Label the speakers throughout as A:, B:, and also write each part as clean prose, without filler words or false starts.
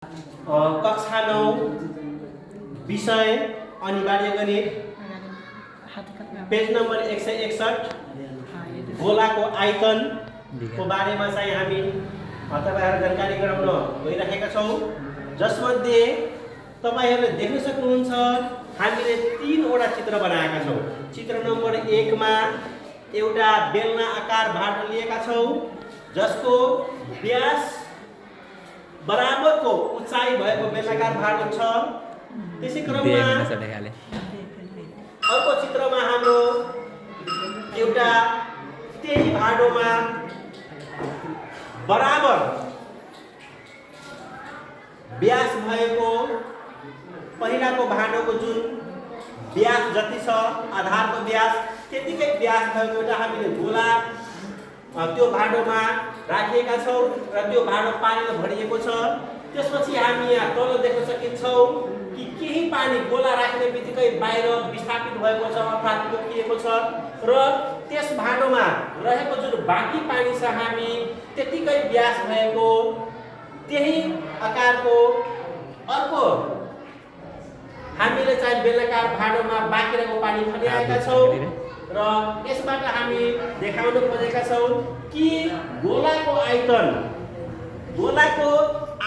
A: कक्षा 9 विषय अनिवार्य गणित पेज नम्बर 161 गोलाको आयतनको बारेमा चाहिँ हामी तपाईहरुलाई जानकारी गराउन गइरहेका छौं, जसमध्ये तपाईहरुले देख्न सक्नुहुन्छ हामीले 3 वटा चित्र बनाएका छौं। चित्र नम्बर 1 मा एउटा बेलना आकार भाटो लिएका छौं जसको व्यास बराबरको उचाइ भएको बेलनाकार भाटो छ। त्यसै क्रममा अर्को चित्रमा हाम्रो एउटा त्यही भाटोमा बराबर व्यास भएको पहिलाको भाटोको जुन व्यास जति छ आधारको व्यास त्यतिकै व्यास भएको एउटा हामीले गोला त्यो भाटोमा राखिएका छौं र त्यो भाटो पानीले भरिएको छ। त्यसपछि हामी यहाँ तल देख्न सकिन्छौं कि केही पानी गोला राख्ने बित्तिकै बाहिर विस्थापित भएको छ अर्थात् रोकिएको छ र त्यस भाटोमा रहेको जुन बाँकी पानी छ हामी त्यतिकै व्यास भएको त्यही आकारको अर्को हामीले चाहिँ बेलनाकार भाटोमा बाँकी रहेको पानी खन्याएका छौं र यसबाट हामी देखाउन खोजेका छौं कि गोलाको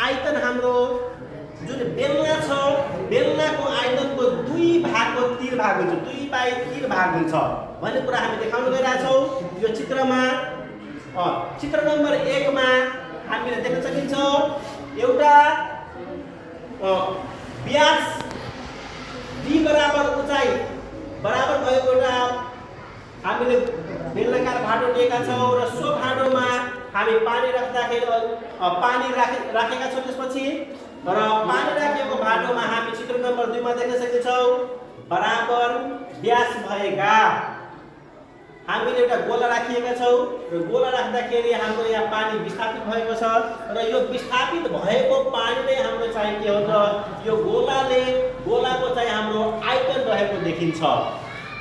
A: आयतन हाम्रो जुन बेलना छ बेलनाको आयतनको 2 भागको 3 भाग हुन्छ, 2/3 भाग हुन्छ भन्ने कुरा हामी देखाउन गइरहेका छौं। यो चित्रमा चित्र नम्बर 1 मा हामीले देख्न सकिन्छ एउटा व्यास d बराबर उचाइ बराबर भएको एउटा हामीले बेलनाकार भाटो लिएका छौं र सो भाटोमा हामी पानी राख्दाखेरि पानी राखेका छौं। त्यसपछि र पानी राखेको भाटोमा हामी चित्र नम्बर 2 मा देख्न सक्छौं बराबर व्यास भएका हामीले एउटा गोला राखिएका छौं र गोला राख्दाखेरि हाम्रो यहाँ पानी विस्थापित भएको छ र यो विस्थापित भएको पानी नै हाम्रो चाहिँ के हो त यो गोलाको चाहिँ हाम्रो आयतन रहेको देखिन्छ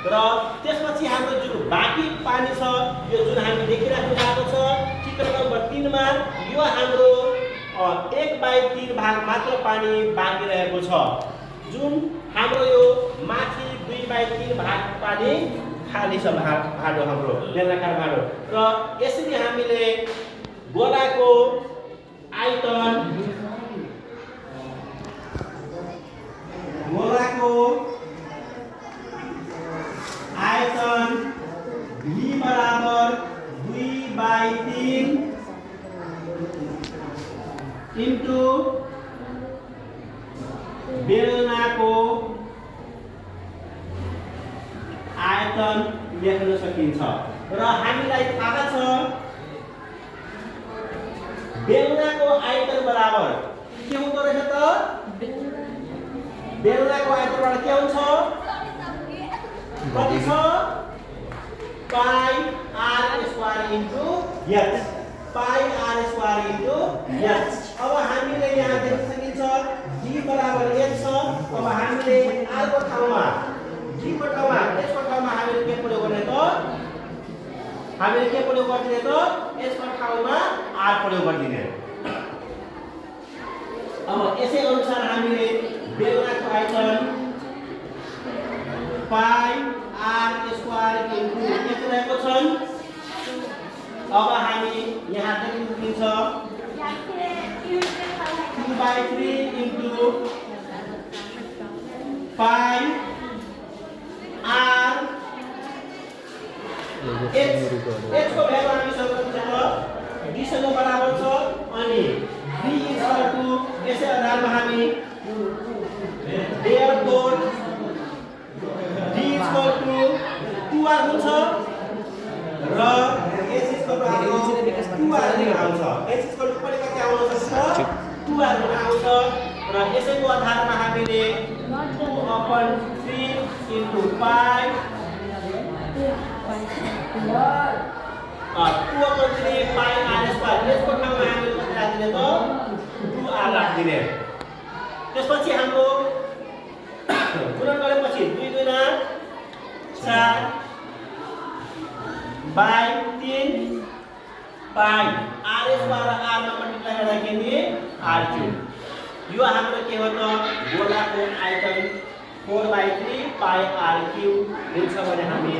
A: र त्यसपछि हाम्रो जुन बाँकी पानी छ यो जुन हामी देखिराख्नु भएको छ चित्र नम्बर 3 मा यो हाम्रो 1/3 भाग मात्र पानी बाँकी रहेको छ, जुन हाम्रो यो माथि 2/3 भाग पानी खाली छ भाटो हाम्रो बेलनाकार भाटो र यसरी हामीले गोलाको आयतन v बराबर 2/3 इन्टु बेलनाको आयतन लेख्न सकिन्छ र हामीलाई थाहा छ बेलनाको आयतन बराबर के हुँदो रहेछ त बेलनाको आयतनबाट के हुन्छ कति छ पाई r स्क्वायर इन्टु h पाई r स्क्वायर इन्टु h। अब हामीले यहाँ देख्न सकिन्छ d बराबर h छ। अब हामीले r को ठाउँमा d को ठाउँमा h को ठाउँमा हामीले के प्रयोग गर्ने त हामीले के प्रयोग गर्दिने त h को ठाउँमा r प्रयोग गर्दिने। अब यसै अनुसार हामीले बेलनाको आयतन पाई r स्क्वायर इन्टु h रहेको छ। अब हामी यहाँ देख्न सकिन्छ 2/3 इन्टु पाई r h को भ्यालु हामी सर्वप्रथम d सँग बराबर छ अनि v इक्वल टु यसै आधारमा हामी therefore d equal to 2r हुन्छ र s इक्वल टु हाम्रो 2r आउँछ। s इक्वल टु कति आउन सक्छ 2r आउँछ र यसैको आधारमा हामीले 2/3 इन्टु पाई 2/3 पाई r स्क्वायर यसको ठाउँमा हामीले कति राख्दिने त 2r राख्दिने। त्यसपछि हाम्रो गुणन गरेपछि 2 गुणा 4 by 3 pie r square r मा मल्टिप्लाई गर्दाखेरि r क्यूब यो हाम्रो के हो त गोलाको आयतन 4/3 पाई r क्यूब हुन्छ भने हामी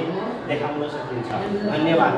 A: देखाउन सकिन्छ। धन्यवाद।